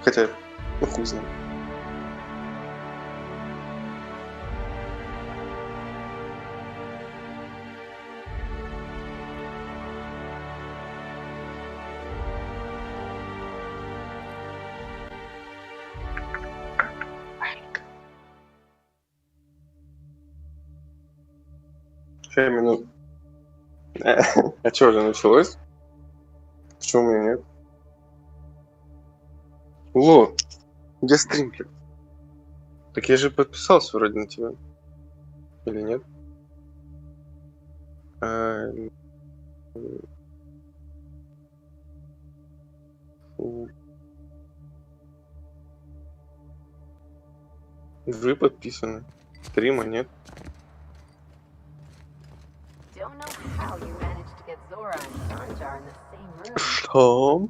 Хотя, ну хуй знает. Сейчас минут. А что, уже началось? Почему у меня нет? Ло, где стримки? Так я же подписался вроде на тебя. Или нет? А, Вы подписаны. Стрима нет. Что?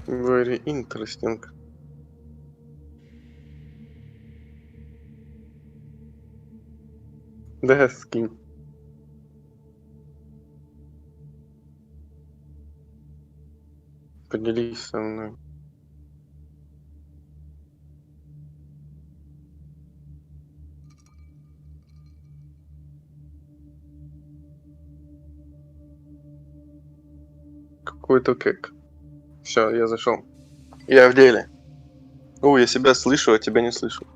Very interesting. Да, скинь. Поделись со мной. Какой-то кэк. Все, я зашел. Я в деле. О, я себя слышу, а тебя не слышу.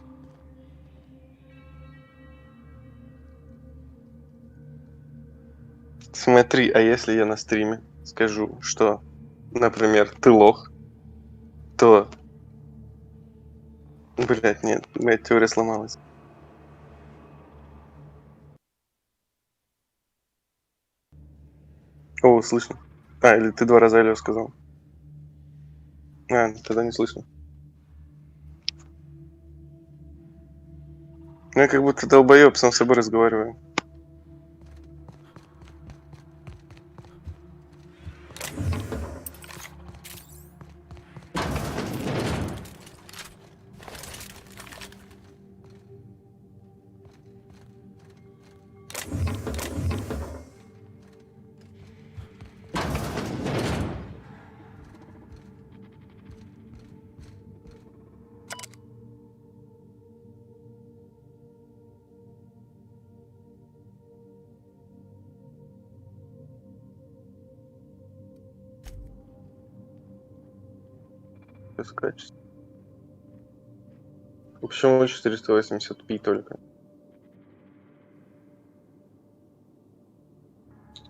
Смотри, а если я на стриме скажу, что, например, ты лох, то... Блять, нет, моя теория сломалась. О, слышно. А, или ты 2 раза алло сказал. А, тогда не слышно. Ну, я как будто долбоёб сам с собой разговариваю. Без качества. Почему 480p только?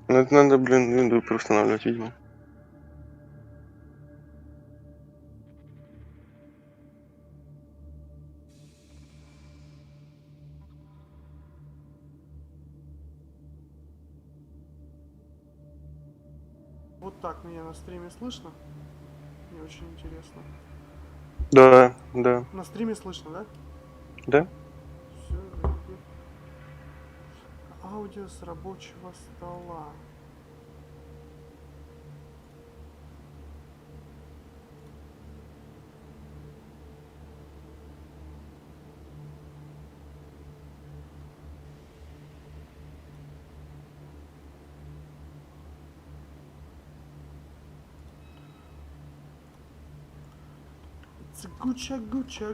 Ну, это надо, блин, винду переустанавливать, видимо. Вот так меня на стриме слышно? Мне очень интересно. Да, да. На стриме слышно, да? Да? Все. Аудио с рабочего стола.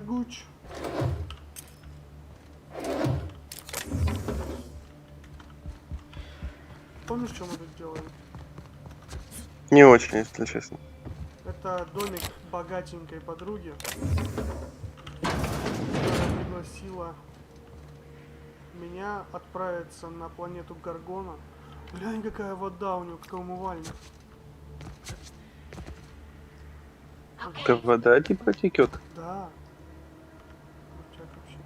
Гуч. Помнишь, что мы тут делаем? Не очень, если честно. Это домик богатенькой подруги, которая пригласила меня отправиться на планету Гаргона. Глянь, какая вода у него, какой умывальник. Да вода типа текет. Да. Вообще.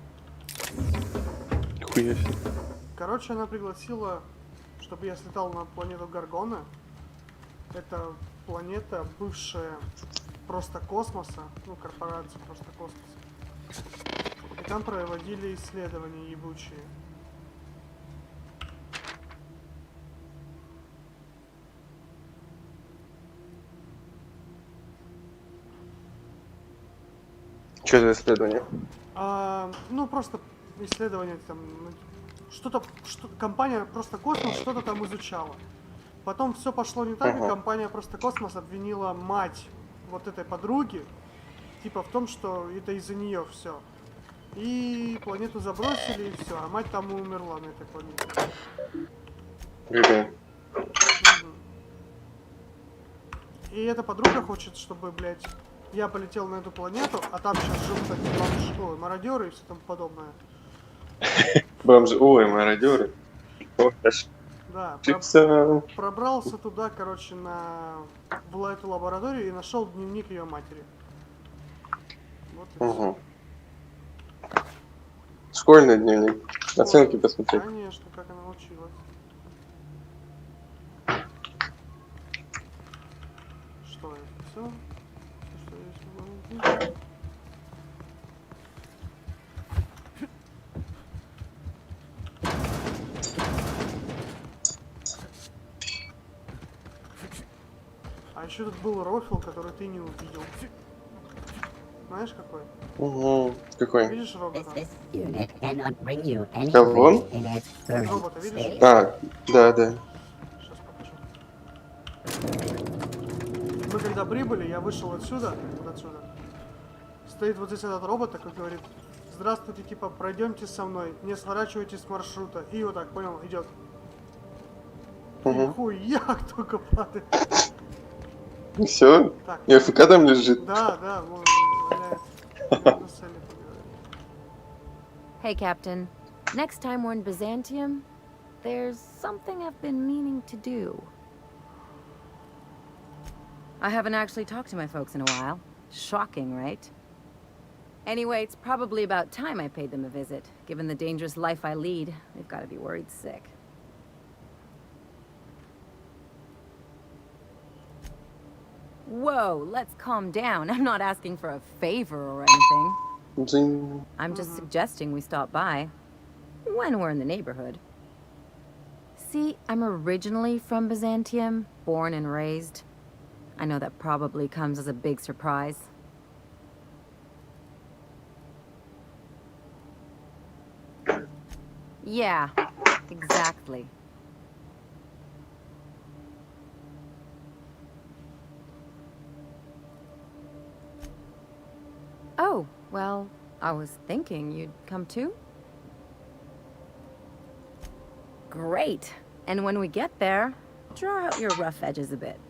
Хуя себе. Короче, она пригласила, чтобы я слетал на планету Гаргона. Это планета, бывшая просто космоса, ну, корпорация просто космоса. И там проводили исследования ебучие. Что за исследование? Ну, просто исследование там, компания просто космос что-то там изучала. Потом все пошло не так, и Ага. компания просто космос обвинила мать вот этой подруги, типа в том, что это из-за нее все. И планету забросили, и все, а мать там и умерла на этой планете. Мгм. И эта подруга хочет, чтобы, блядь, я полетел на эту планету, а там сейчас живут такие мародеры и все тому подобное. Бомжи. Ой, мародеры. Да, Ошибся. пробрался туда, короче, в эту лабораторию и нашел дневник ее матери. Вот и все. Угу. Школьный дневник. Оценки посмотреть. Конечно, как она училась. Что это? Все? Что я смогу найти? А еще тут был рофл, который ты не увидел. Знаешь какой? Угу. Какой? Видишь робота? Кого? Робота видишь? А, да. Сейчас покажу. Мы когда прибыли, я вышел отсюда, вот отсюда. Стоит вот здесь этот робот такой, говорит: здравствуйте, типа, пройдемте со мной, не сворачивайте с маршрута. И вот так, понял, идет. Угу. И хуяк только падает. Все? Так. И АФК там лежит? Да, вон валяется. Надо с Элли поговорить. Hey, Captain. Next time we're in Byzantium, there's something I've been meaning to do. I haven't actually talked to my folks in a while. Shocking, right? Anyway, it's probably about time I paid them a visit. Given the dangerous life I lead, they've got to be worried sick. Whoa, let's calm down. I'm not asking for a favor or anything. Дзинь. I'm just suggesting we stop by when we're in the neighborhood. See, I'm originally from Byzantium, born and raised. I know that probably comes as a big surprise. Yeah, exactly. Oh, well, I was thinking you'd come too. Great. And when we get there, draw out your rough edges a bit.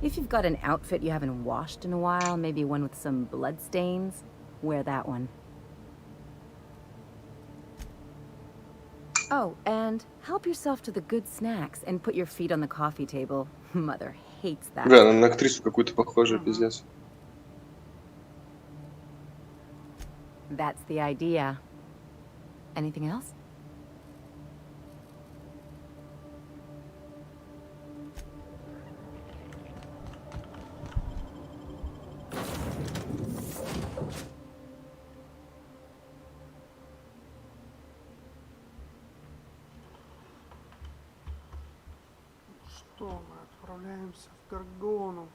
If you've got an outfit you haven't washed in a while, maybe one with some blood stains, wear that one. Oh, and help yourself to the good snacks and put your feet on the coffee table. Mother hates that. Бля, она на актрису какую-то похожа, пиздец. That's the idea. Anything else? Что, мы отправляемся в Гаргону.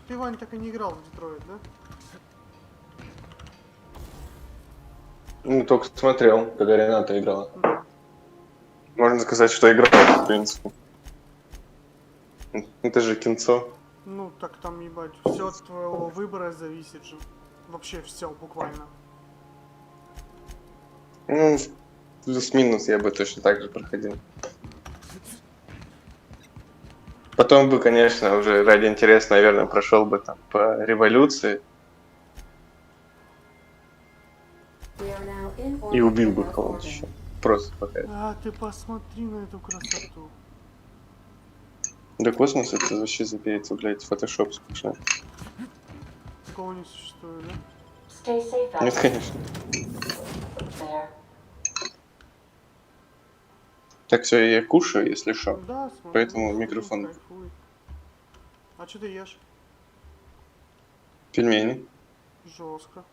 Ты, Вань, так и не играл в Детройт, да? Ну, только смотрел, когда Рената играла. Можно сказать, что играл, в принципе. Это же кинцо. Ну, так там, ебать, все от твоего выбора зависит же. Вообще все, буквально. Ну, плюс-минус я бы точно так же проходил. Потом бы, конечно, уже ради интереса, наверное, прошел бы там по революции. И убил бы кого-нибудь еще. Просто пока. А, ты посмотри на эту красоту. Да космос это вообще запереться, блядь, фотошоп скучно. Такого не существует, да? Нет, конечно. Так, все, я кушаю, если что. Да, смотри. Поэтому микрофон. Кайфуй. А что ты ешь? Пельмени. Жестко.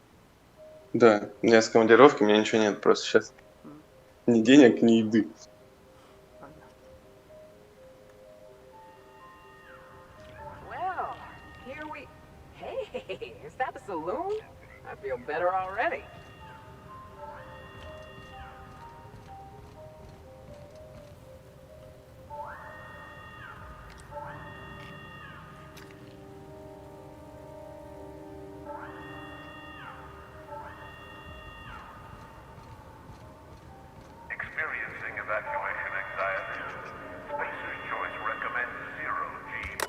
Да, у меня с командировки, у меня ничего нет, просто сейчас ни денег, ни еды. Понятно. Well, Hey, is that the saloon? I feel better already. Experiencing evacuation anxiety? Spacer's Choice recommends 0G.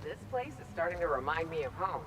This place is starting to remind me of home.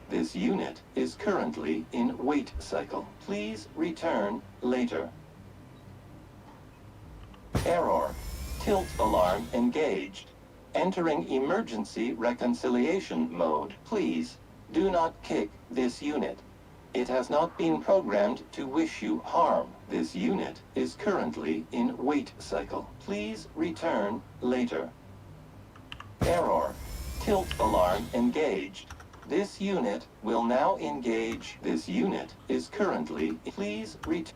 This unit is currently in wait cycle. Please return later. Error. Tilt alarm engaged. Entering emergency reconciliation mode. Please do not kick this unit. It has not been programmed to wish you harm. This unit is currently in wait cycle. Please return later. Error. Tilt alarm engaged. This unit will now engage. This unit is currently. Please return.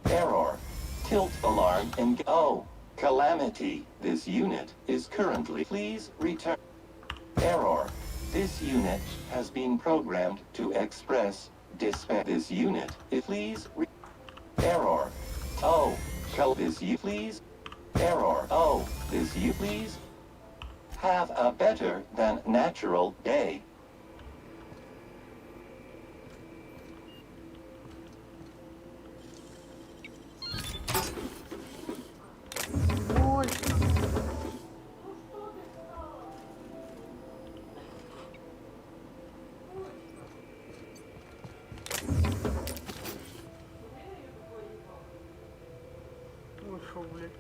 Error. Tilt alarm and oh, calamity. This unit is currently. Please return. Error. This unit has been programmed to express dispatch. This unit is please. Error. Oh, this you please. Error. Oh, this you please. Have a better than natural day. Мощно. Ой, фу, блядь.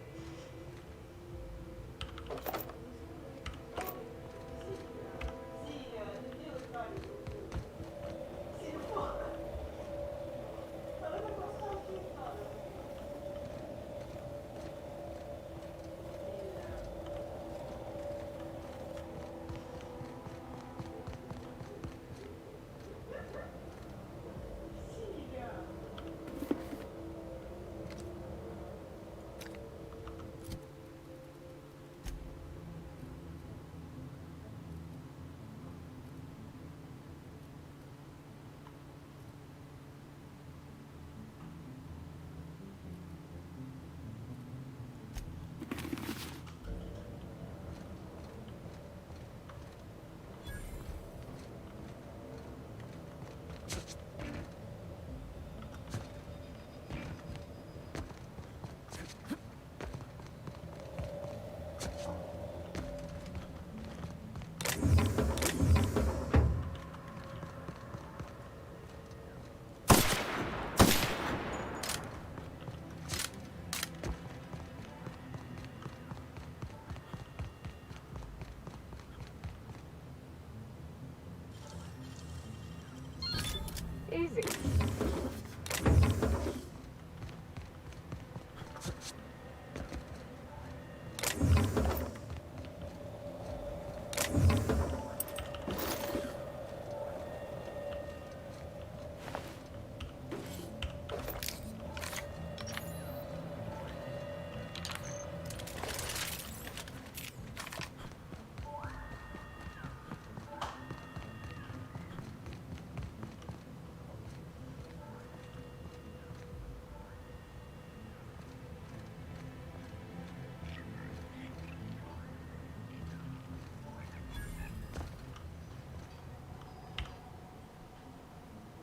easy.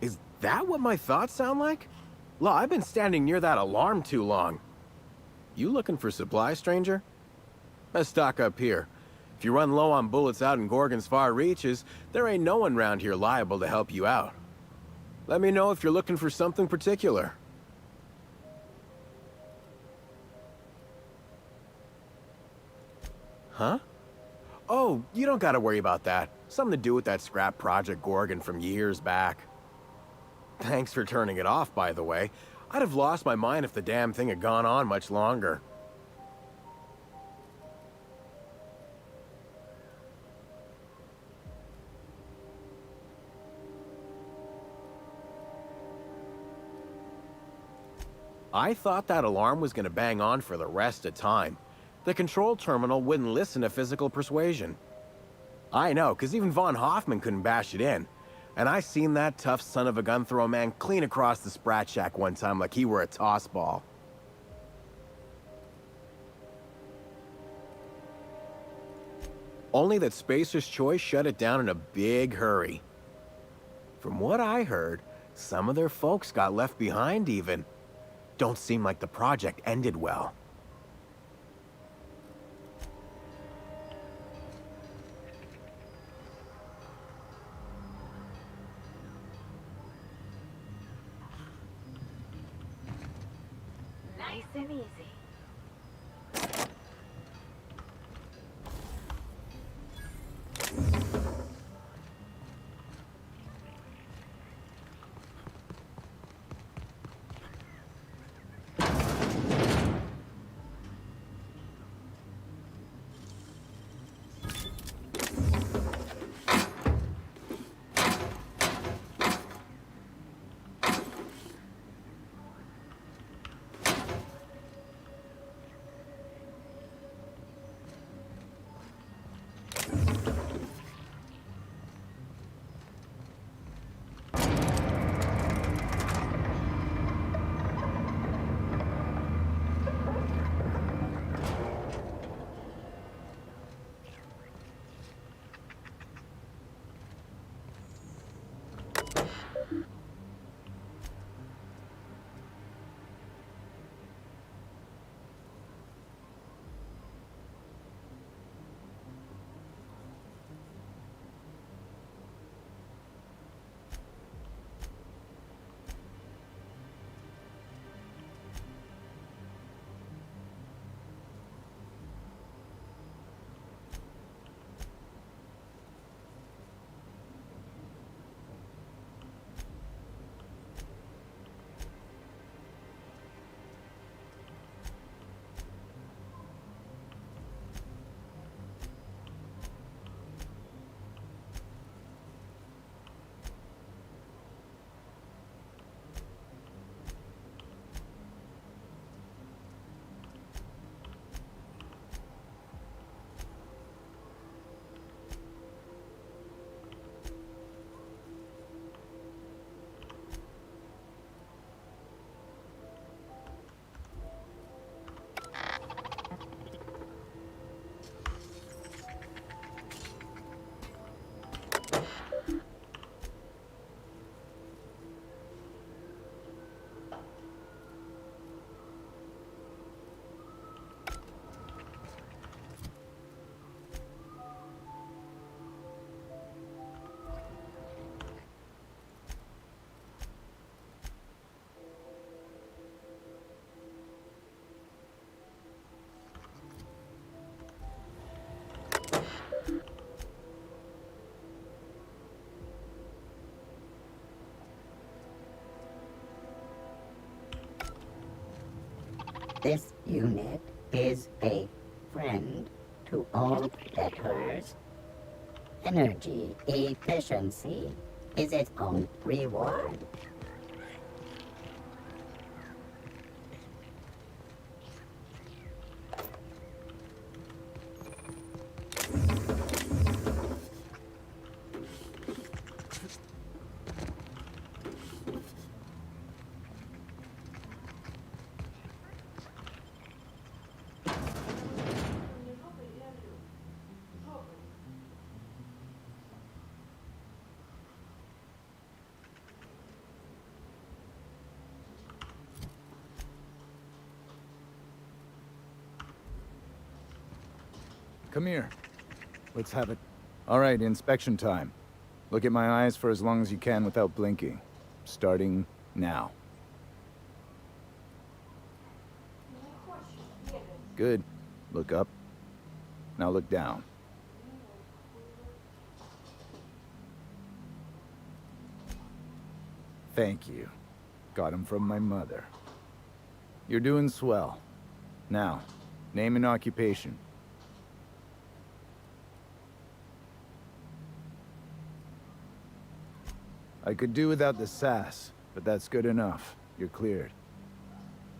Is that what my thoughts sound like? Look, I've been standing near that alarm too long. You looking for supply, stranger? Let's stock up here. If you run low on bullets out in Gorgon's far reaches, there ain't no one round here liable to help you out. Let me know if you're looking for something particular. Huh? Oh, you don't gotta worry about that. Something to do with that scrap project Gorgon from years back. Thanks for turning it off, by the way. I'd have lost my mind if the damn thing had gone on much longer. I thought that alarm was gonna bang on for the rest of time. The control terminal wouldn't listen to physical persuasion. I know, 'cause even Von Hoffman couldn't bash it in. And I seen that tough son of a gun throw a man clean across the Sprat Shack one time like he were a toss ball. Only that Spacer's Choice shut it down in a big hurry. From what I heard, some of their folks got left behind even. Don't seem like the project ended well. Nice and easy. This unit is a friend to all debtors. Energy efficiency is its own reward. Come here. Let's have it. All right, inspection time. Look at my eyes for as long as you can without blinking. Starting now. Good. Look up. Now look down. Thank you. Got him from my mother. You're doing swell. Now, name and occupation. I could do without the sass, but that's good enough. You're cleared.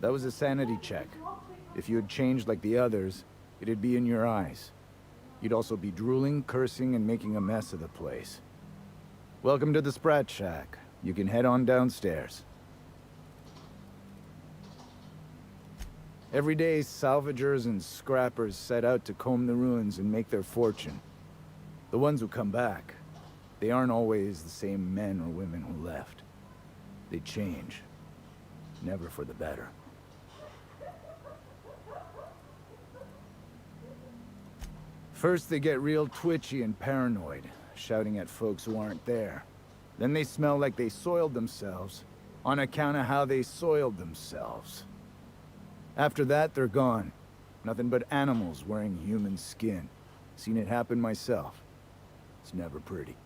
That was a sanity check. If you had changed like the others, it'd be in your eyes. You'd also be drooling, cursing, and making a mess of the place. Welcome to the Sprat Shack. You can head on downstairs. Every day, salvagers and scrappers set out to comb the ruins and make their fortune. The ones who come back, they aren't always the same men or women who left. They change. Never for the better. First, they get real twitchy and paranoid, shouting at folks who aren't there. Then they smell like they soiled themselves, on account of how they soiled themselves. After that, they're gone. Nothing but animals wearing human skin. Seen it happen myself. It's never pretty.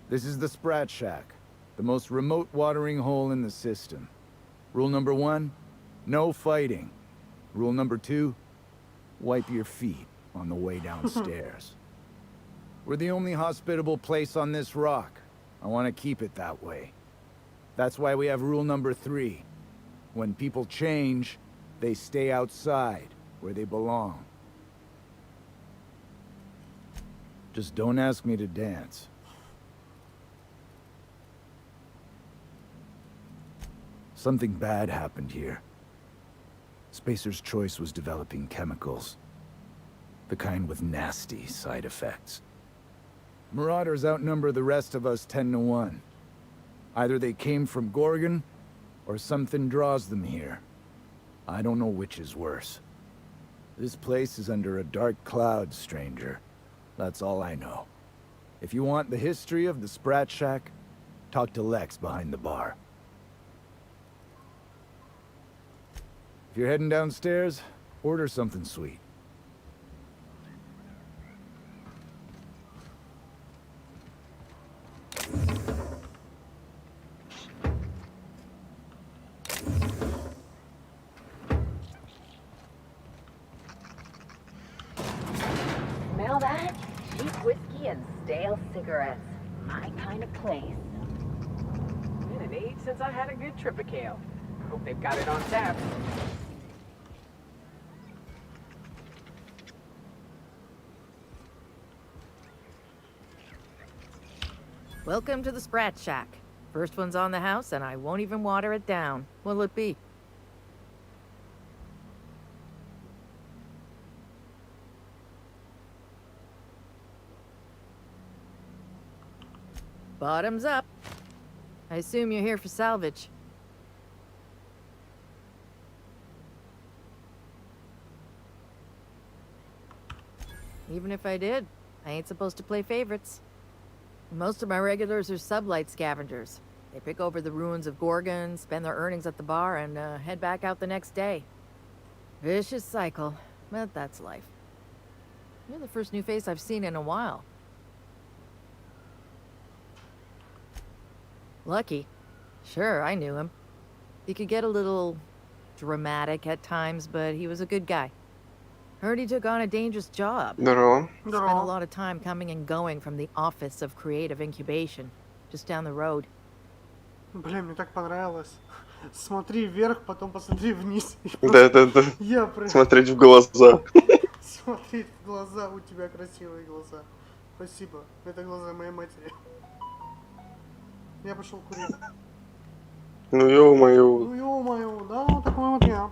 This is the Sprat Shack, the most remote watering hole in the system. Rule number 1, no fighting. Rule number 2, wipe your feet on the way downstairs. We're the only hospitable place on this rock. I want to keep it that way. That's why we have rule number 3. When people change, they stay outside, where they belong. Just don't ask me to dance. Something bad happened here. Spacer's Choice was developing chemicals. The kind with nasty side effects. Marauders outnumber the rest of us 10 to 1. Either they came from Gorgon, or something draws them here. I don't know which is worse. This place is under a dark cloud, stranger. That's all I know. If you want the history of the Sprat Shack, talk to Lex behind the bar. If you're heading downstairs, order something sweet. Smell that? Cheap whiskey and stale cigarettes. My kind of place. Been an age since I had a good trip of kale. Hope they've got it on tap. Welcome to the Sprat Shack. First one's on the house, and I won't even water it down. What'll it be? Bottoms up. I assume you're here for salvage. Even if I did, I ain't supposed to play favorites. Most of my regulars are sublight scavengers. They pick over the ruins of Gorgon, spend their earnings at the bar, and head back out the next day. Vicious cycle, but that's life. You're the first new face I've seen in a while. Lucky. Sure, I knew him. He could get a little dramatic at times, but he was a good guy. Heard he took on a dangerous job. Здорово. Spent a lot of time coming and going from the Office of Creative Incubation, just down the road. Бля, мне так понравилось. Смотри вверх, потом посмотри вниз. Да. Я прям... Смотреть в глаза. Смотреть в глаза, у тебя красивые глаза. Спасибо. Это глаза моей матери. Я пошел курить. Ну ё-моё. Ну ё-моё, да, вот такой вот я.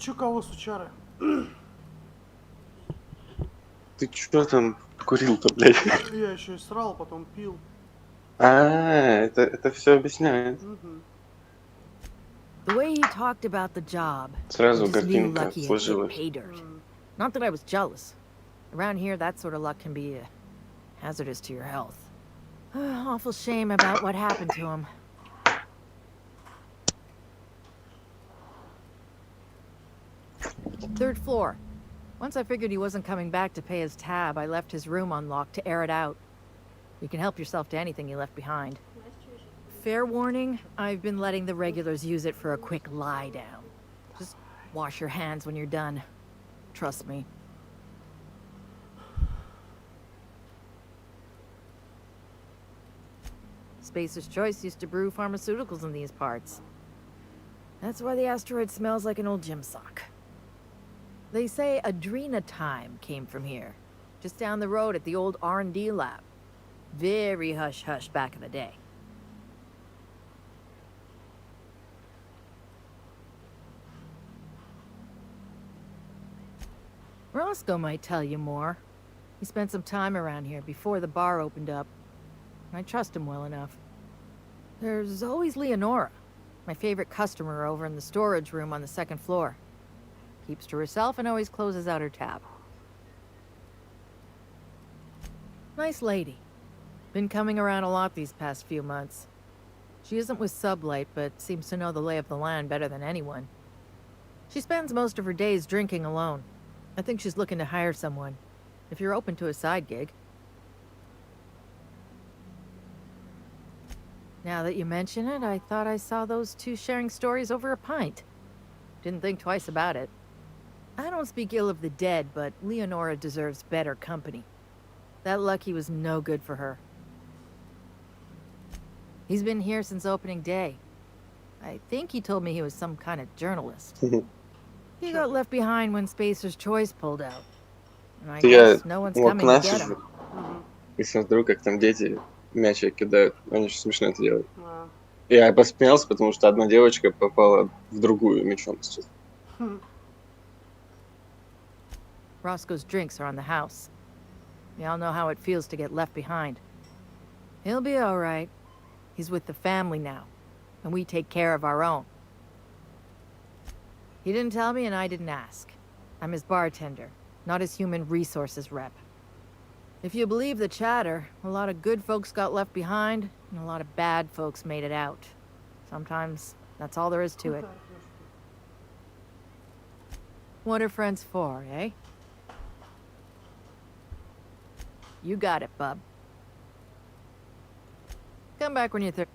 Чё кого, сучары? Ты чё там курил-то, блядь? Я еще и срал, потом пил. Это все объясняет. Мгм. The way he talked about the job, I Сразу just knew картинка Lucky had hit сложилась. pay dirt. М. Not that I was jealous. Around here, that sort of luck can be hazardous to your health. Awful shame about what happened to him. Third floor. Once I figured he wasn't coming back to pay his tab, I left his room unlocked to air it out. You can help yourself to anything you left behind. Fair warning, I've been letting the regulars use it for a quick lie down. Just wash your hands when you're done. Trust me. Spacer's Choice used to brew pharmaceuticals in these parts. That's why the asteroid smells like an old gym sock. They say Adrenatime came from here, just down the road at the old R&D lab. Very hush-hush back in the day. Roscoe might tell you more. He spent some time around here before the bar opened up. I trust him well enough. There's always Leonora, my favorite customer over in the storage room on the second floor. Keeps to herself and always closes out her tab. Nice lady. Been coming around a lot these past few months. She isn't with Sublight, but seems to know the lay of the land better than anyone. She spends most of her days drinking alone. I think she's looking to hire someone, if you're open to a side gig. Now that you mention it, I thought I saw those two sharing stories over a pint. Didn't think twice about it. I don't speak ill of the dead, but Leonora deserves better company. That Lucky was no good for her. He's been here since opening day. I think he told me he was some kind of journalist. He got left behind when Spacer's Choice pulled out. And I Я guess no one's у coming to окна get сижу him. Мгм. и смотрю, как там дети мячик кидают. Они очень смешно это делают. А. Я посмеялся, потому что одна девочка попала в другую мячом сейчас. Хм. Roscoe's drinks are on the house. We all know how it feels to get left behind. He'll be all right. He's with the family now, and we take care of our own. He didn't tell me, and I didn't ask. I'm his bartender, not his human resources rep. If you believe the chatter, a lot of good folks got left behind, and a lot of bad folks made it out. Sometimes that's all there is to it. What are friends for, eh? You got it, bub. Come back when you're thirsty.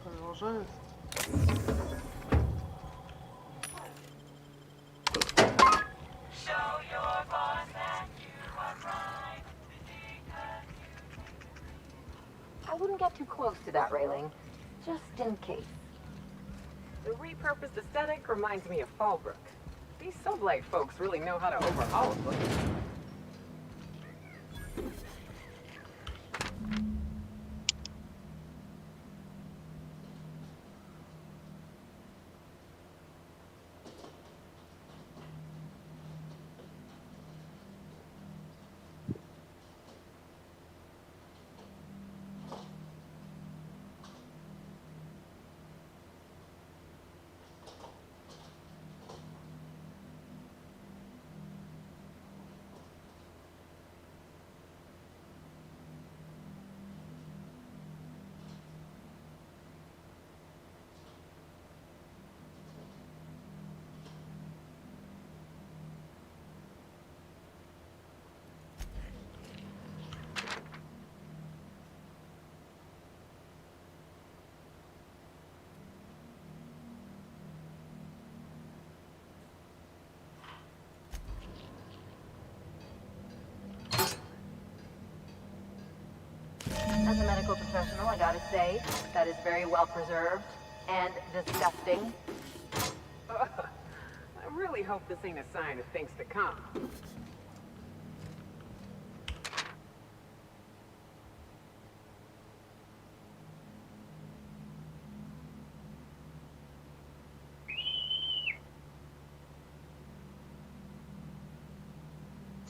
Продолжает. I wouldn't get too close to that railing, just in case. The repurposed aesthetic reminds me of Fallbrook. These Sublight folks really know how to overhaul a place. As a medical professional, I gotta say, that is very well preserved and disgusting. I really hope this ain't a sign of things to come.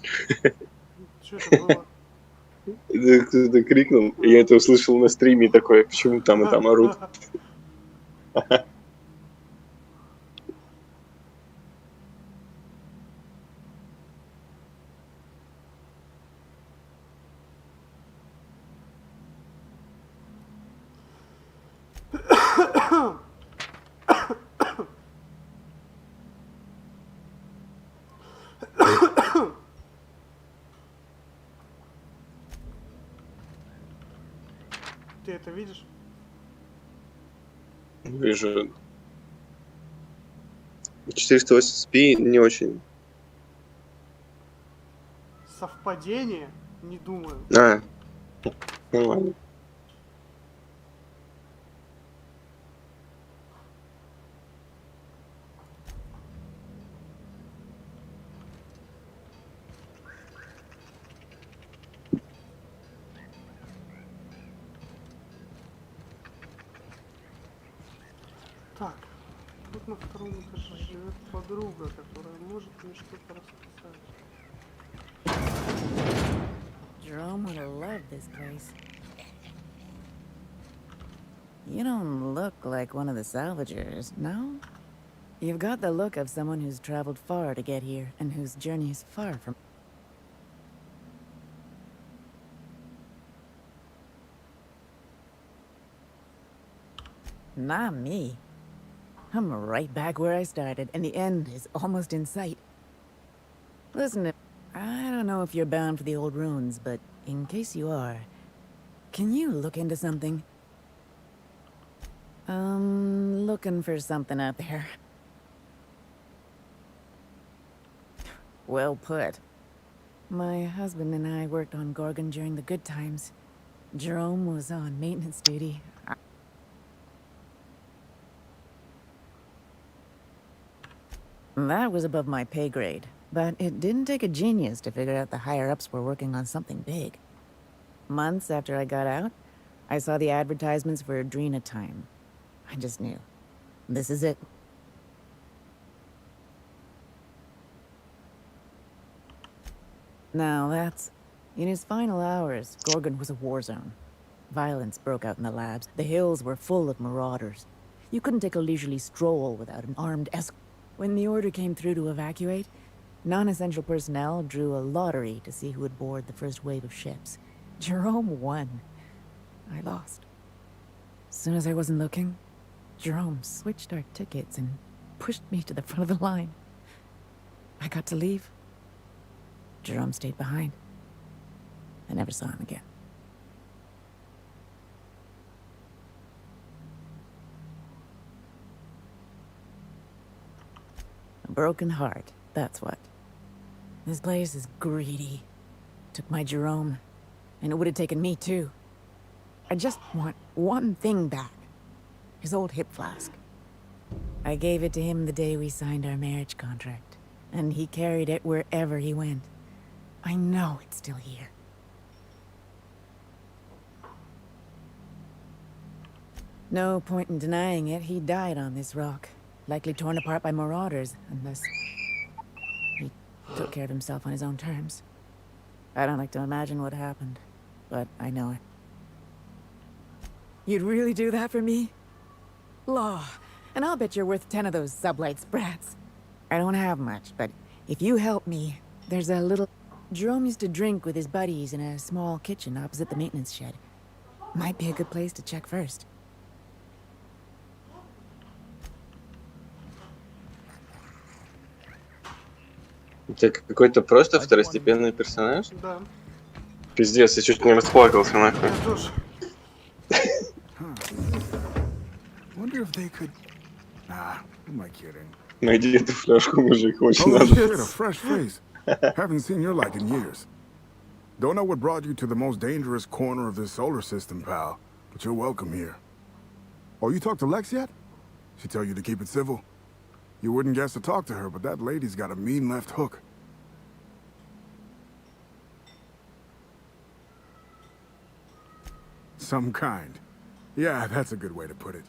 Что это было? Кто-то крикнул, и я это услышал на стриме, и такой, почему там и там орут. Ты это видишь? Вижу. 480p не очень. Совпадение? Не думаю. Нормально. Так, тут на втором этаже живет подруга, которая может мне что-то рассказать. Jerome would have loved this place. You don't look like one of the salvagers, no? You've got the look of someone who's traveled far to get here, and whose journey is far from... Not me. I'm right back where I started, and the end is almost in sight. Listen, I don't know if you're bound for the old ruins, but in case you are, can you look into something? Looking for something out there. Well put. My husband and I worked on Gorgon during the good times. Jerome was on maintenance duty. That was above my pay grade, but it didn't take a genius to figure out the higher-ups were working on something big. Months after I got out, I saw the advertisements for Adrena time. I just knew. This is it. Now that's... In his final hours, Gorgon was a war zone. Violence broke out in the labs. The hills were full of marauders. You couldn't take a leisurely stroll without an armed escort. When the order came through to evacuate, non-essential personnel drew a lottery to see who would board the first wave of ships. Jerome won. I lost. As soon as I wasn't looking, Jerome switched our tickets and pushed me to the front of the line. I got to leave. Jerome stayed behind. I never saw him again. A broken heart, that's what. This place is greedy. Took my Jerome, and it would have taken me too. I just want one thing back. His old hip flask. I gave it to him the day we signed our marriage contract, and he carried it wherever he went. I know it's still here. No point in denying it, he died on this rock. Likely torn apart by marauders, unless he took care of himself on his own terms. I don't like to imagine what happened, but I know it. You'd really do that for me? Law, and I'll bet you're worth 10 of those sublight sprats. I don't have much, but if you help me, there's a little... Jerome used to drink with his buddies in a small kitchen opposite the maintenance shed. Might be a good place to check first. Это какой-то просто второстепенный персонаж? Да. Пиздец, я чуть не расплакался, нахуй. Я тоже. Wonder if they could... Nah, who am I kidding? Найди эту фляжку, мужик, очень Oh надо. shit, a fresh face. Haven't seen your like in years. Don't know what brought you to the most dangerous corner of this solar system, pal, but you're welcome here. Oh, you talked to Lex yet? She tell you to keep it civil? You wouldn't guess to talk to her, but that lady's got a mean left hook. Some kind. Yeah, that's a good way to put it.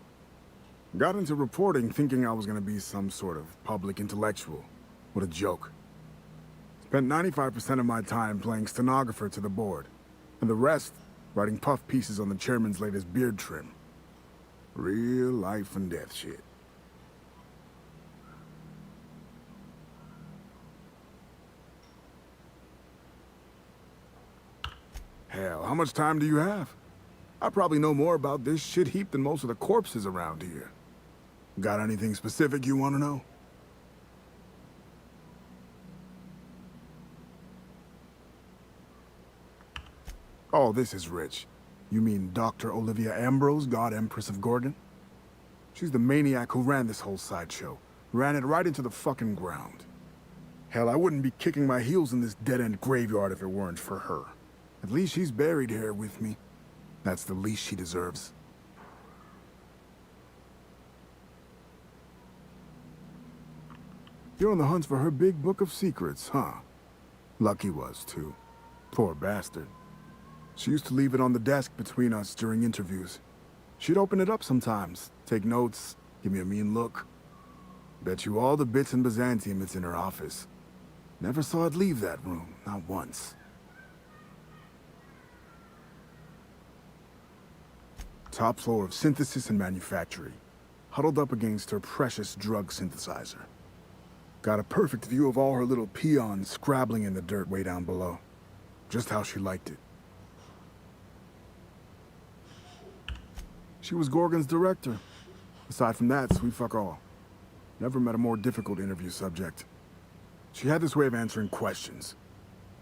Got into reporting thinking I was gonna be some sort of public intellectual. What a joke. Spent 95% of my time playing stenographer to the board, and the rest writing puff pieces on the chairman's latest beard trim. Real life and death shit. Hell, how much time do you have? I probably know more about this shit heap than most of the corpses around here. Got anything specific you want to know? Oh, this is rich. You mean Dr. Olivia Ambrose, God Empress of Gorgon? She's the maniac who ran this whole sideshow. Ran it right into the fucking ground. Hell, I wouldn't be kicking my heels in this dead-end graveyard if it weren't for her. At least she's buried here with me. That's the least she deserves. You're on the hunt for her big book of secrets, huh? Lucky was, too. Poor bastard. She used to leave it on the desk between us during interviews. She'd open it up sometimes, take notes, give me a mean look. Bet you all the bits in Byzantium it's in her office. Never saw it leave that room, not once. Top floor of synthesis and manufacturing, huddled up against her precious drug synthesizer. Got a perfect view of all her little peons scrabbling in the dirt way down below. Just how she liked it. She was Gorgon's director. Aside from that, sweet fuck all. Never met a more difficult interview subject. She had this way of answering questions.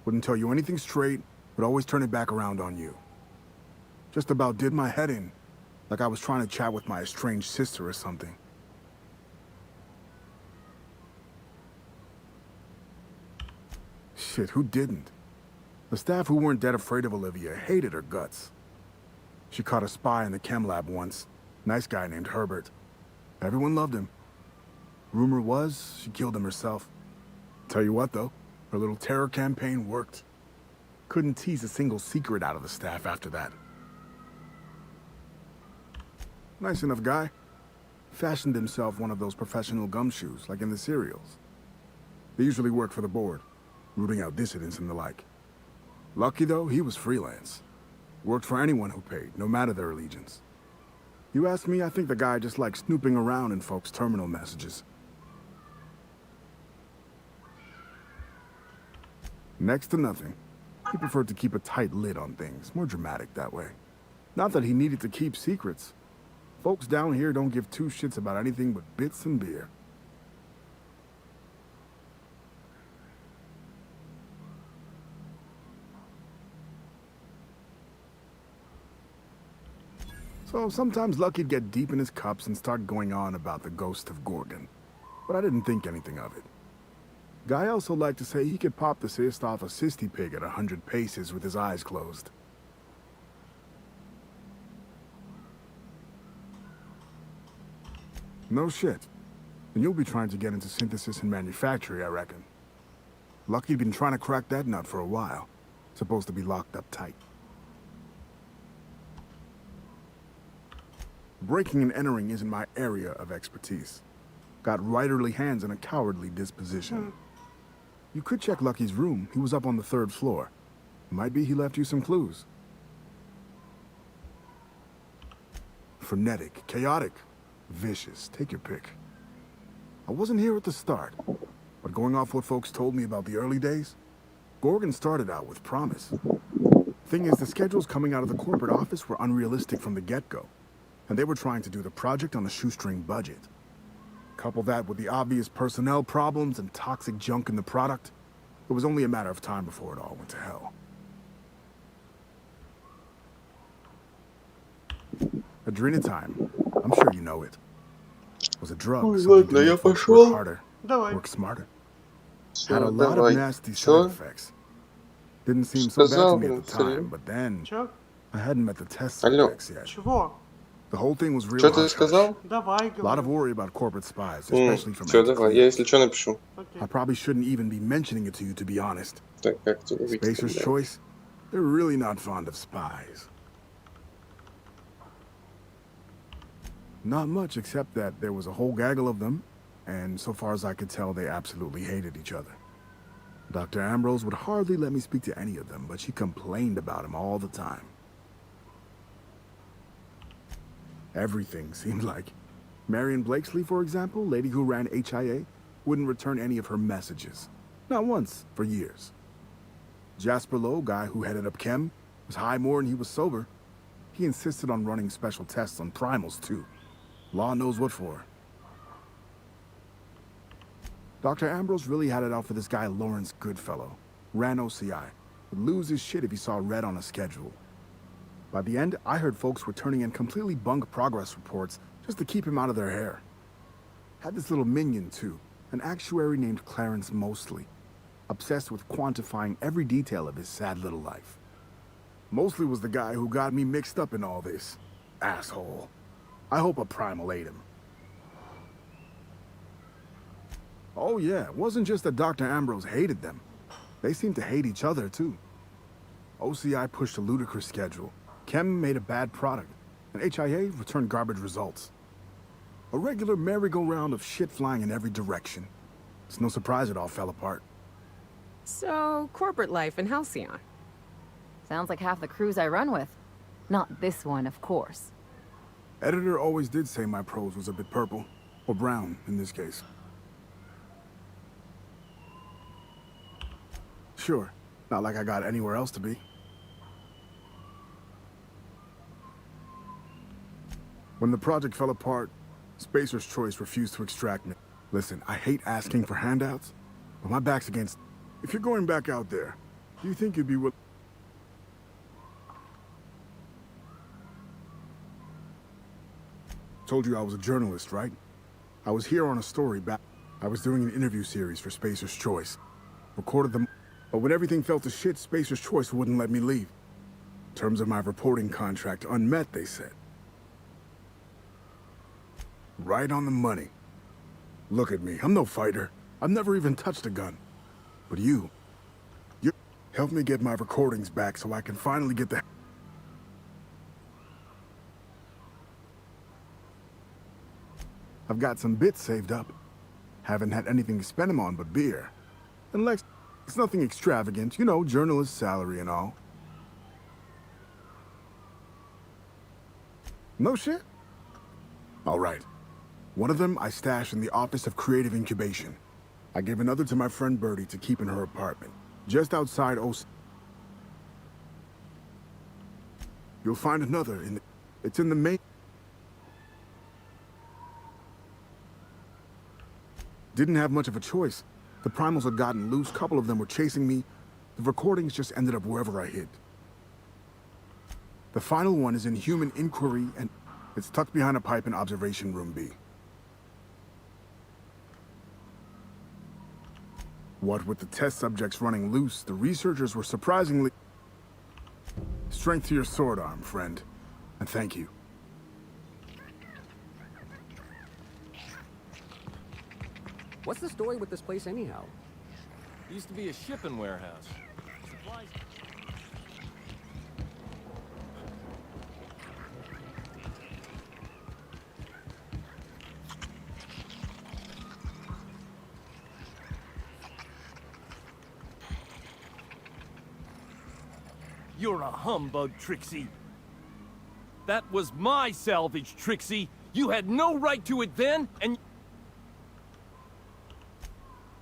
Wouldn't tell you anything straight, would always turn it back around on you. Just about did my head in, like I was trying to chat with my estranged sister or something. Shit, who didn't? The staff who weren't dead afraid of Olivia hated her guts. She caught a spy in the chem lab once. Nice guy named Herbert. Everyone loved him. Rumor was she killed him herself. Tell you what, though, her little terror campaign worked. Couldn't tease a single secret out of the staff after that. Nice enough guy. Fashioned himself one of those professional gumshoes, like in the serials. They usually work for the board, rooting out dissidents and the like. Lucky, though, he was freelance. Worked for anyone who paid, no matter their allegiance. You ask me, I think the guy just liked snooping around in folks' terminal messages. Next to nothing. He preferred to keep a tight lid on things, more dramatic that way. Not that he needed to keep secrets. Folks down here don't give two shits about anything but bits and beer. So sometimes Lucky'd get deep in his cups and start going on about the ghost of Gorgon. But I didn't think anything of it. Guy also liked to say he could pop the cyst off a cysty pig at 100 paces with his eyes closed. No shit. And you'll be trying to get into synthesis and manufacturing, I reckon. Lucky'd been trying to crack that nut for a while. Supposed to be locked up tight. Breaking and entering isn't my area of expertise. Got writerly hands and a cowardly disposition. You could check Lucky's room. He was up on the 3rd floor. Might be he left you some clues. Frenetic, chaotic, vicious. Take your pick. I wasn't here at the start, but going off what folks told me about the early days, Gorgon started out with promise. Thing is, the schedules coming out of the corporate office were unrealistic from the get-go. And they were trying to do the project on a shoestring budget. Couple that with the obvious personnel problems and toxic junk in the product, it was only a matter of time before it all went to hell. Adrenatime, I'm sure you know it, was a drug, something to make folks work harder, work smarter. Had a lot of nasty side effects. Didn't seem so bad to me at the time, but then I hadn't met the test subjects yet. The whole thing was real. Что ты сказал? A lot of worry about corporate spies, especially from Все, давай. Я если что напишу. I probably shouldn't even be mentioning it to you, to be honest. Так, как тебе Spacer's Choice, they're really not fond of spies. Not much, except that there was a whole gaggle of them, and so far as I could tell, they absolutely hated each other. Dr. Ambrose would hardly let me speak to any of them, but she complained about him all the time. Everything seemed like. Marion Blakesley, for example, lady who ran HIA, wouldn't return any of her messages. Not once, for years. Jasper Lowe, guy who headed up Chem, was high more than he was sober. He insisted on running special tests on primals, too. Law knows what for. Dr. Ambrose really had it out for this guy Lawrence Goodfellow. Ran OCI. Would lose his shit if he saw red on a schedule. By the end, I heard folks were turning in completely bunk progress reports just to keep him out of their hair. Had this little minion, too. An actuary named Clarence Mosley. Obsessed with quantifying every detail of his sad little life. Mosley was the guy who got me mixed up in all this. Asshole. I hope a primal ate him. Oh yeah, it wasn't just that Dr. Ambrose hated them. They seemed to hate each other, too. OCI pushed a ludicrous schedule. Chem made a bad product, and HIA returned garbage results. A regular merry-go-round of shit flying in every direction. It's no surprise it all fell apart. So, corporate life in Halcyon. Sounds like half the crews I run with. Not this one, of course. Editor always did say my prose was a bit purple. Or brown, in this case. Sure, not like I got anywhere else to be. When the project fell apart, Spacer's Choice refused to extract me. Listen, I hate asking for handouts, but my back's against... If you're going back out there, do you think you'd be willing... Told you I was a journalist, right? I was here on a story back... I was doing an interview series for Spacer's Choice. Recorded them... But when everything fell to shit, Spacer's Choice wouldn't let me leave. Terms of my reporting contract unmet, they said. Right on the money. Look at me, I'm no fighter. I've never even touched a gun. But you helped me get my recordings back so I can finally get the... I've got some bits saved up. Haven't had anything to spend them on but beer. And Lex, it's nothing extravagant, you know, journalist salary and all. No shit? All right. One of them I stashed in the Office of Creative Incubation. I gave another to my friend Birdie to keep in her apartment, just outside OC. You'll find another in the... It's in the main... Didn't have much of a choice. The primals had gotten loose, a couple of them were chasing me. The recordings just ended up wherever I hid. The final one is in Human Inquiry, and it's tucked behind a pipe in Observation Room B. What with the test subjects running loose, the researchers were surprisingly... Strength to your sword arm, friend. And thank you. What's the story with this place anyhow? Used to be a shipping warehouse. Supplies... You're a humbug, Trixie. That was my salvage, Trixie. You had no right to it then, and...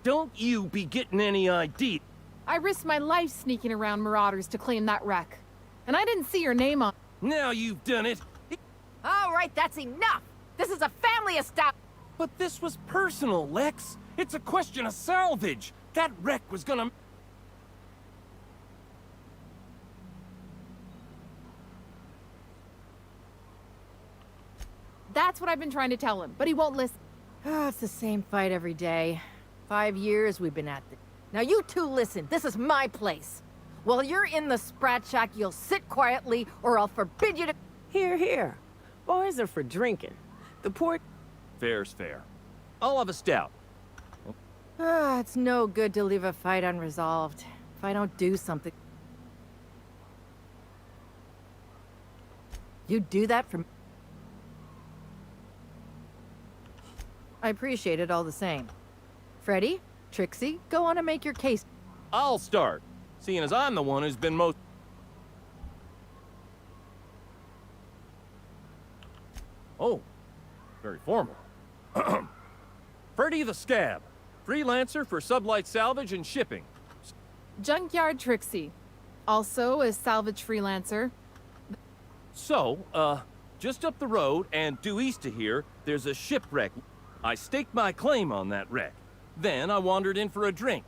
Don't you be getting any idea. I risked my life sneaking around Marauders to claim that wreck. And I didn't see your name on... Now you've done it. All right, that's enough. This is a family establishment. But this was personal, Lex. It's a question of salvage. That wreck was gonna... That's what I've been trying to tell him, but he won't listen. It's the same fight every day. 5 years we've been at this. Now you two listen, this is my place. While you're in the Sprat Shack, you'll sit quietly or I'll forbid you to... Here, here. Boys are for drinking. The poor... Fair's fair. I'll have a stout. It's no good to leave a fight unresolved. If I don't do something... You do that for... I appreciate it all the same. Freddy, Trixie, go on and make your case. I'll start, seeing as I'm the one who's been most... Oh, very formal. Freddy the Scab, freelancer for sublight salvage and shipping. Junkyard Trixie, also a salvage freelancer. So, just up the road and due east of here, there's a shipwreck. I staked my claim on that wreck. Then I wandered in for a drink.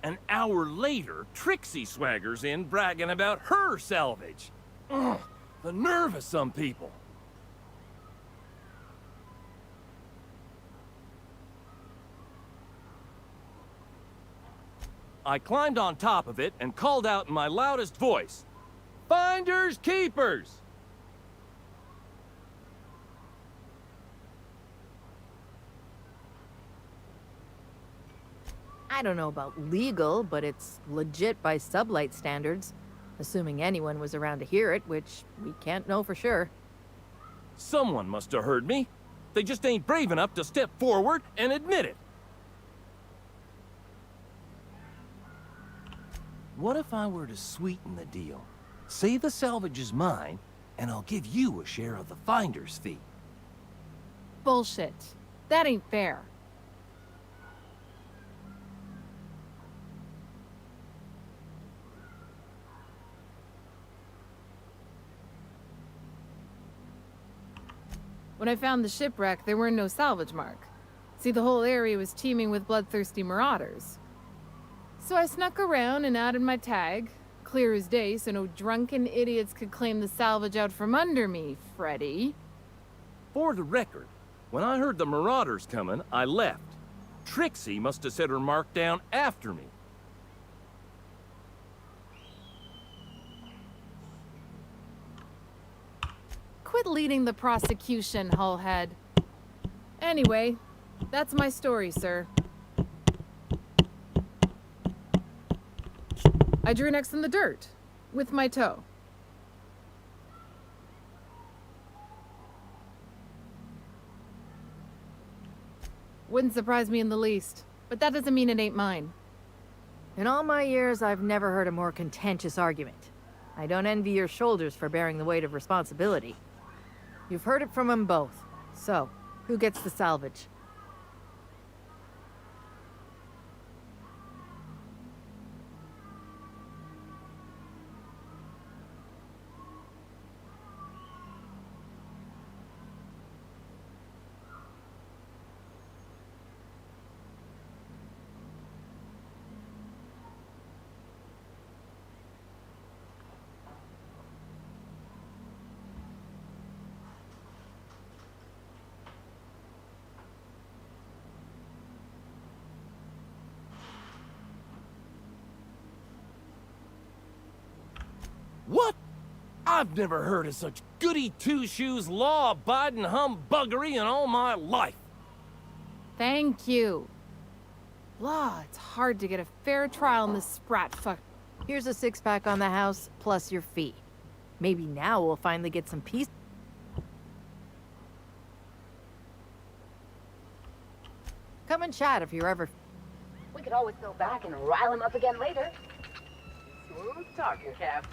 An hour later, Trixie swaggers in bragging about her salvage. Ugh, the nerve of some people. I climbed on top of it and called out in my loudest voice, "Finders keepers!" I don't know about legal, but it's legit by sublight standards. Assuming anyone was around to hear it, which we can't know for sure. Someone must have heard me. They just ain't brave enough to step forward and admit it. What if I were to sweeten the deal? Say the salvage is mine, and I'll give you a share of the finder's fee. Bullshit. That ain't fair. When I found the shipwreck, there were no salvage mark. See, the whole area was teeming with bloodthirsty marauders. So I snuck around and added my tag, clear as day so no drunken idiots could claim the salvage out from under me, Freddy. For the record, when I heard the marauders coming, I left. Trixie must have set her mark down after me. Quit leading the prosecution, Hullhead. Anyway, that's my story, sir. I drew next in the dirt, with my toe. Wouldn't surprise me in the least, but that doesn't mean it ain't mine. In all my years, I've never heard a more contentious argument. I don't envy your shoulders for bearing the weight of responsibility. You've heard it from them both. So, who gets the salvage? What? I've never heard of such goody two-shoes, law-abiding humbuggery in all my life. Thank you. Law, it's hard to get a fair trial in this sprat fuck. Here's a six-pack on the house, plus your fee. Maybe now we'll finally get some peace. Come and chat if you're ever... We could always go back and rile him up again later. Smooth talking, Cap.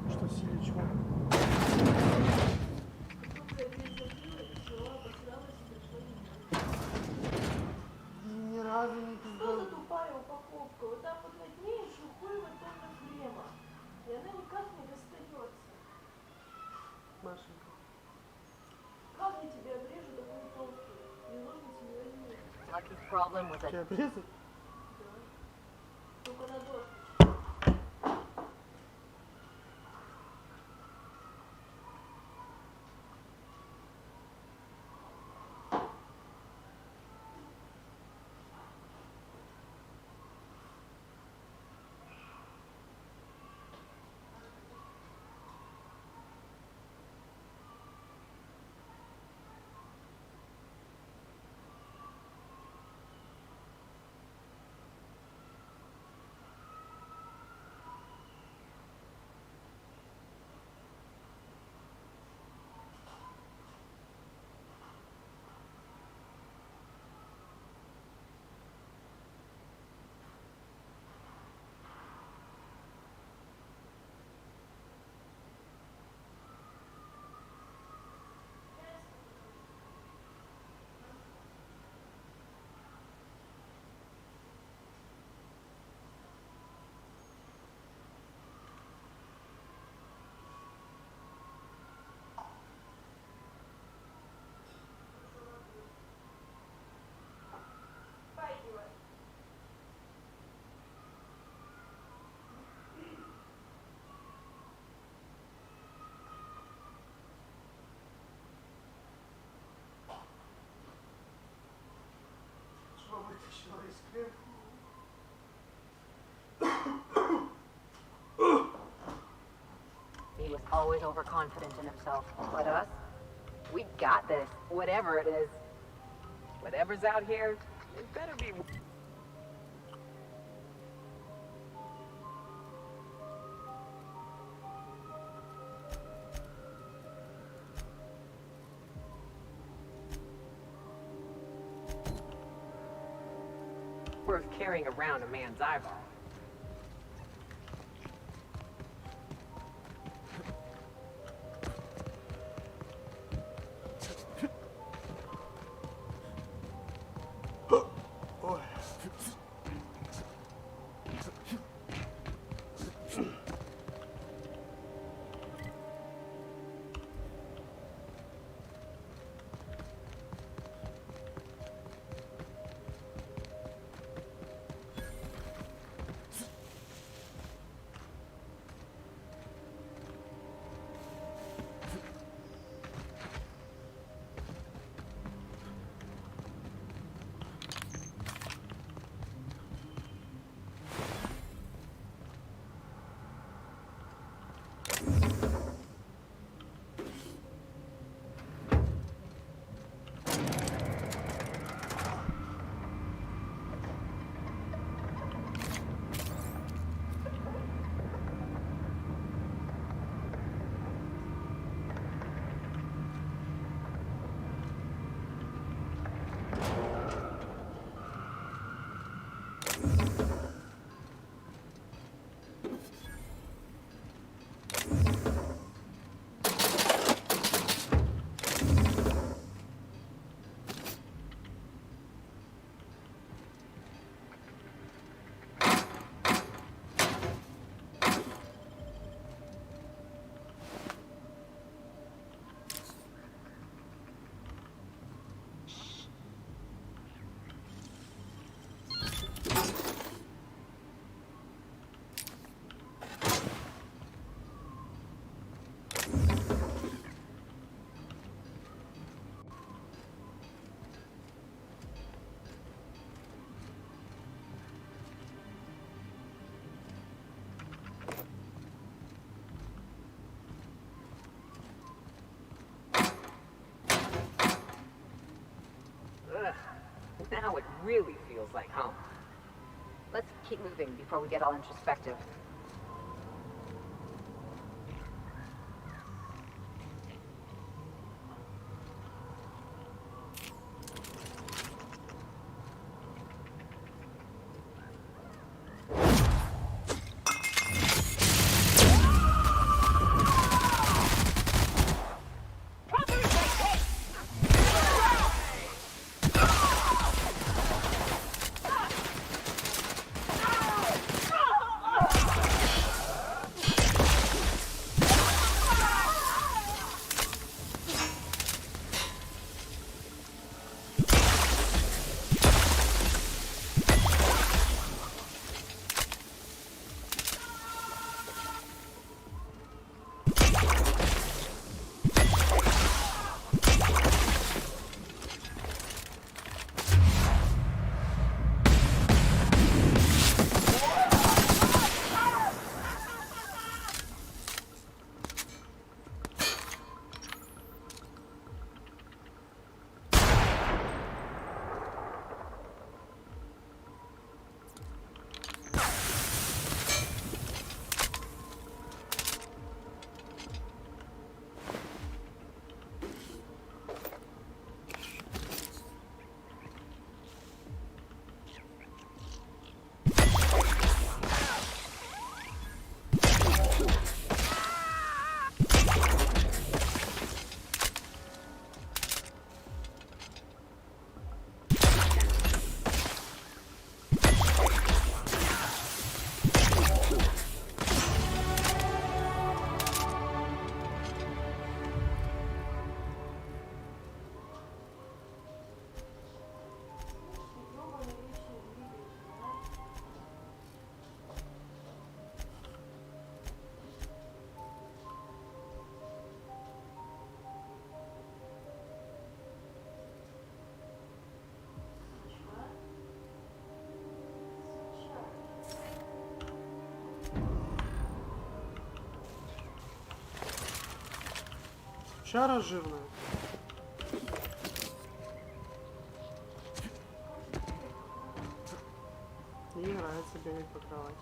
Что сильно чего? Ни разу не Что за тупая упаковка? Вот так вот надеешь, уходит только хлеба. И она никак не достается. Машенька. Как я тебе обрежу такую толстую? И ножницы не возьми. Lucky's problem was Тебя a... обрезать? Только на доску. He was always overconfident in himself. But us? We got this. Whatever it is. Whatever's out here, it better be... worth carrying around a man's eyeball. Now it really feels like home. Let's keep moving before we get all introspective. Бычара жирная. Ей нравится бегать по кровати.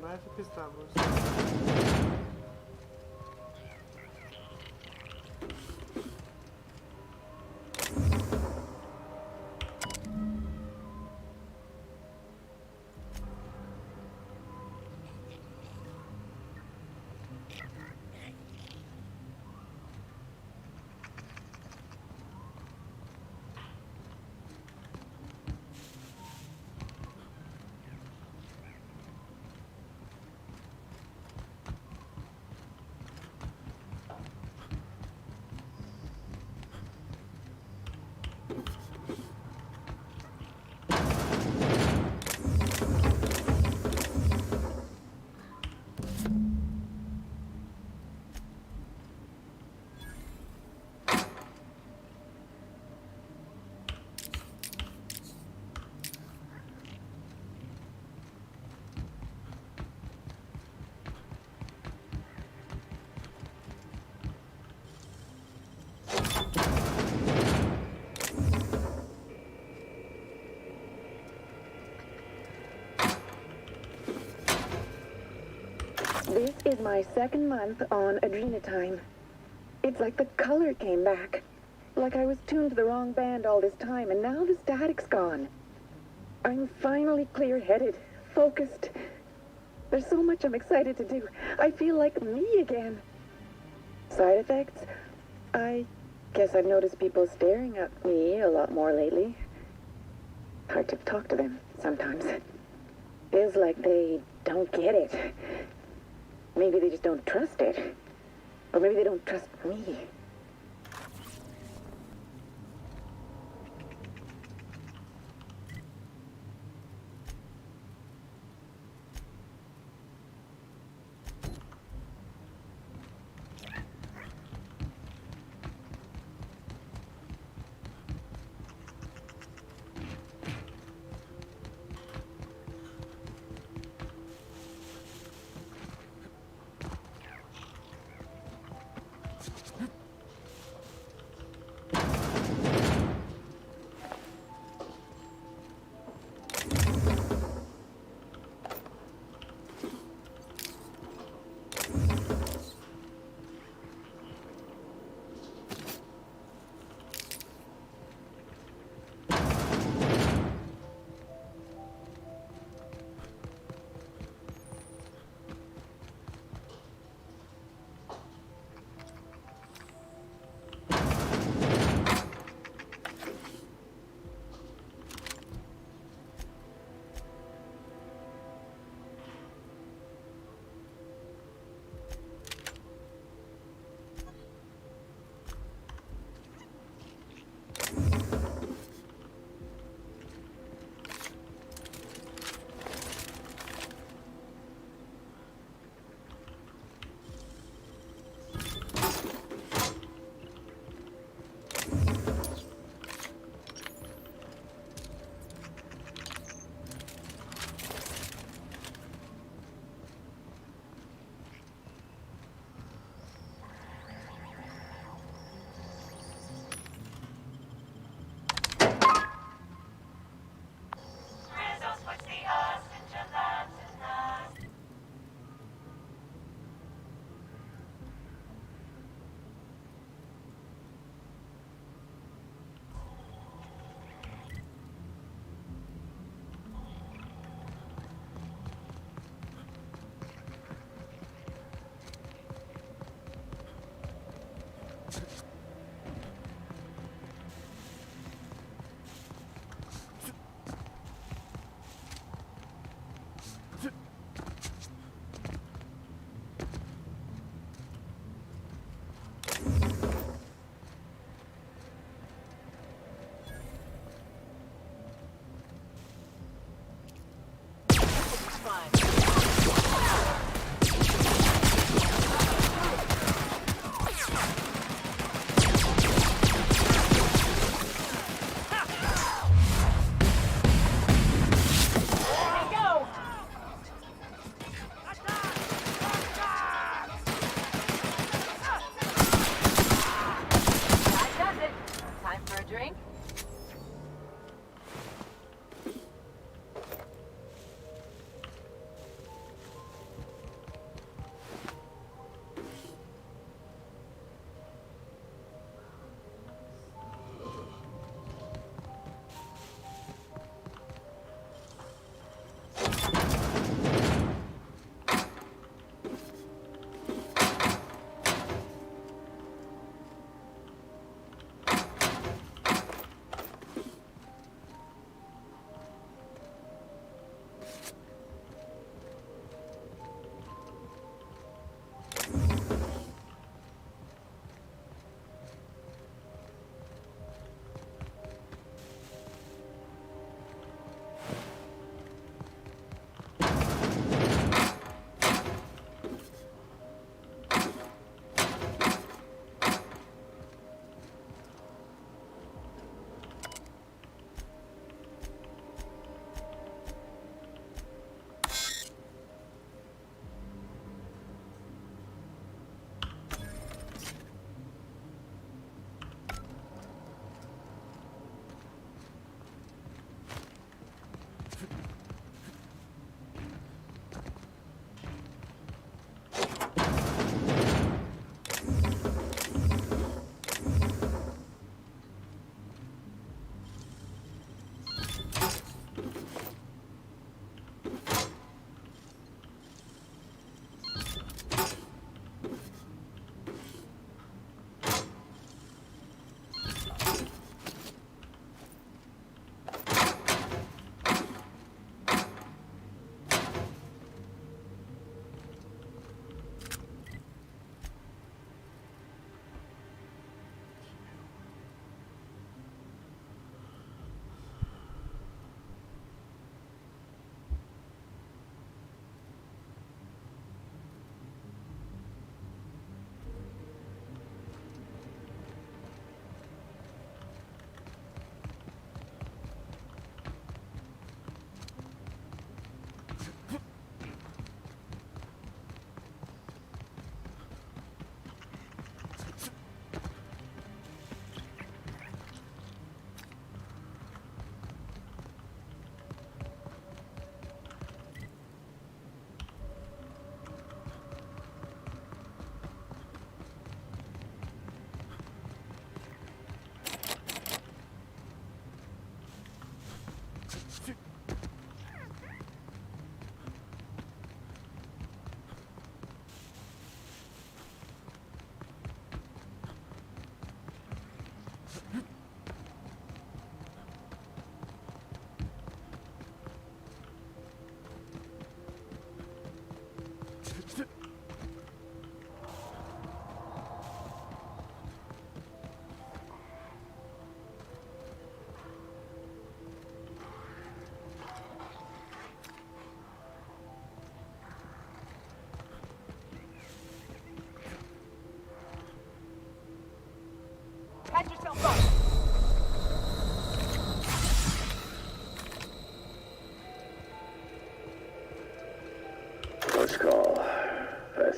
Да, это пизда будет. This is my second month on Adrenatime. It's like the color came back. Like I was tuned to the wrong band all this time, and now the static's gone. I'm finally clear-headed, focused. There's so much I'm excited to do. I feel like me again. Side effects? I guess I've noticed people staring at me a lot more lately. Hard to talk to them sometimes. Feels like they don't get it. Maybe they just don't trust it. Or maybe they don't trust me.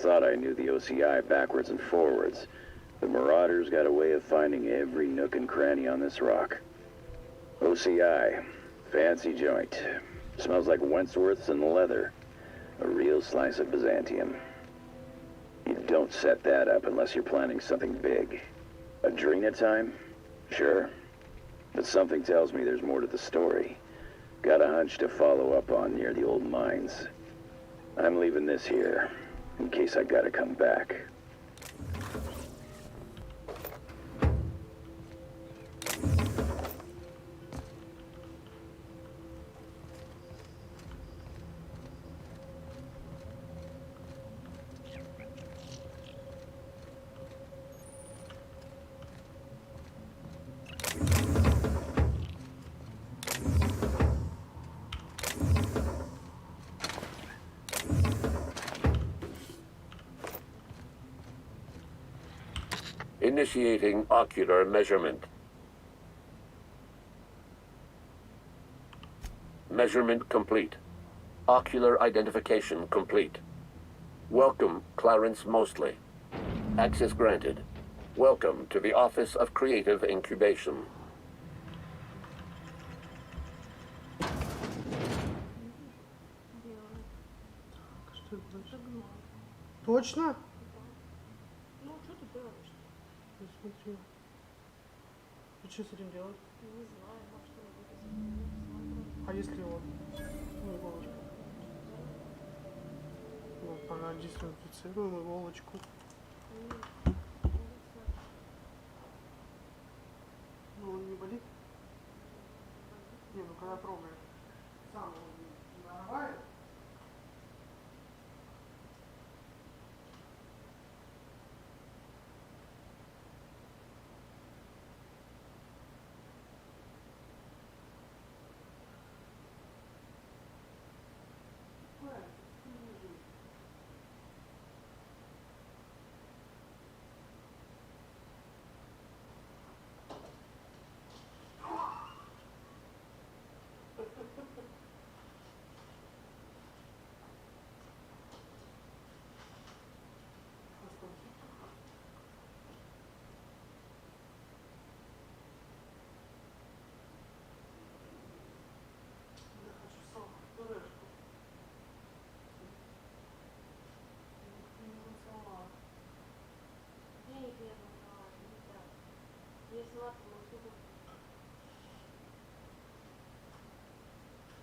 thought I knew the OCI backwards and forwards. The Marauders got a way of finding every nook and cranny on this rock. OCI. Fancy joint. Smells like Wentworth's and leather. A real slice of Byzantium. You don't set that up unless you're planning something big. Adrena time? Sure. But something tells me there's more to the story. Got a hunch to follow up on near the old mines. I'm leaving this here, in case I gotta come back. Initiating ocular measurement. Measurement complete. Ocular identification complete. Welcome, Clarence Mostly. Access granted. Welcome to the Office of Creative Incubation. Точно? Ну, что ты делаешь? Я смотрю. И что с этим делать? Не знаю, может, что-нибудь. А если вот? Ну, иголочку. Ну, пока дезинфицируем иголочку. Ну, он не болит? Не, ну когда трогает. Сам он нарывает.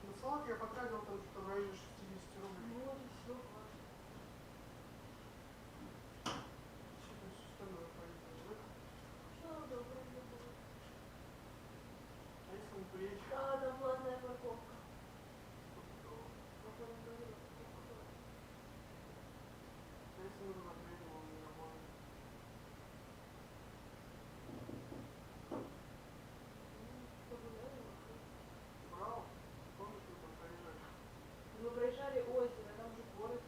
На салат я потратил там что-то в районе 60 рублей. Вот и все, хватит. Что-то все остальное пойдет, да? Что доброе не было? А если не приедешь? Да, там платная парковка. Потом говорила, парковка была. А если мы туда приедем, он не работает? Брал? Помнишь, мы там проезжали? Мы проезжали озеро, там же город.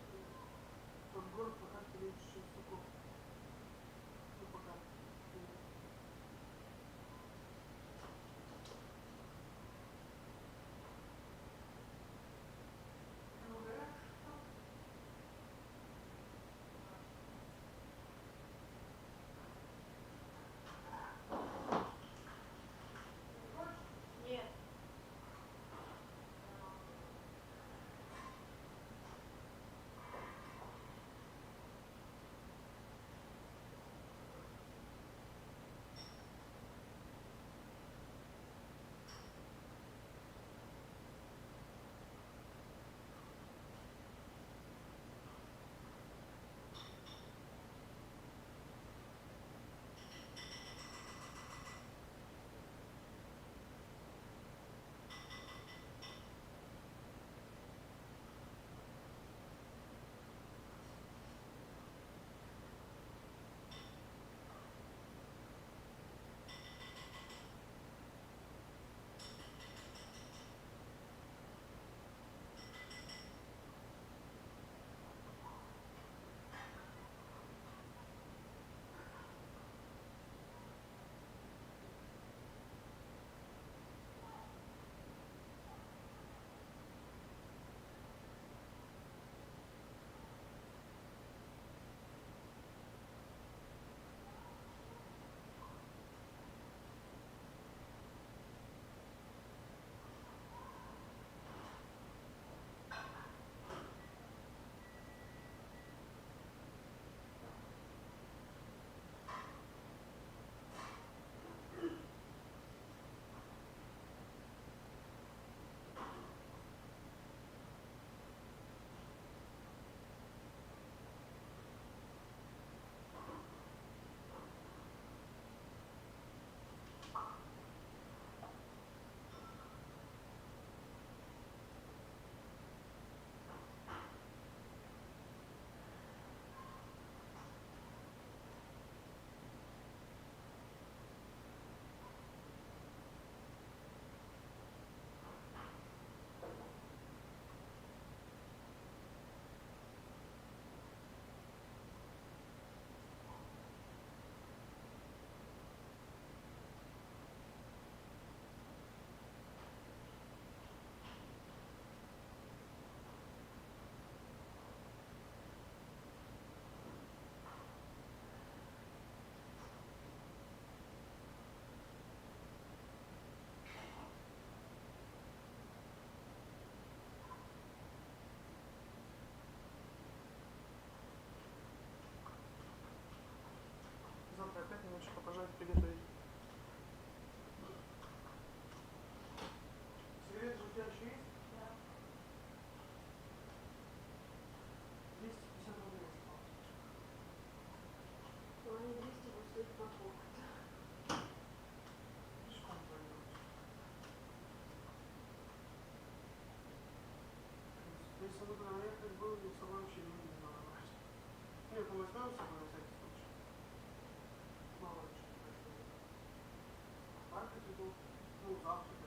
оставил с собой на всякий случай. Мало ли что. Парк иду, ну, завтрак.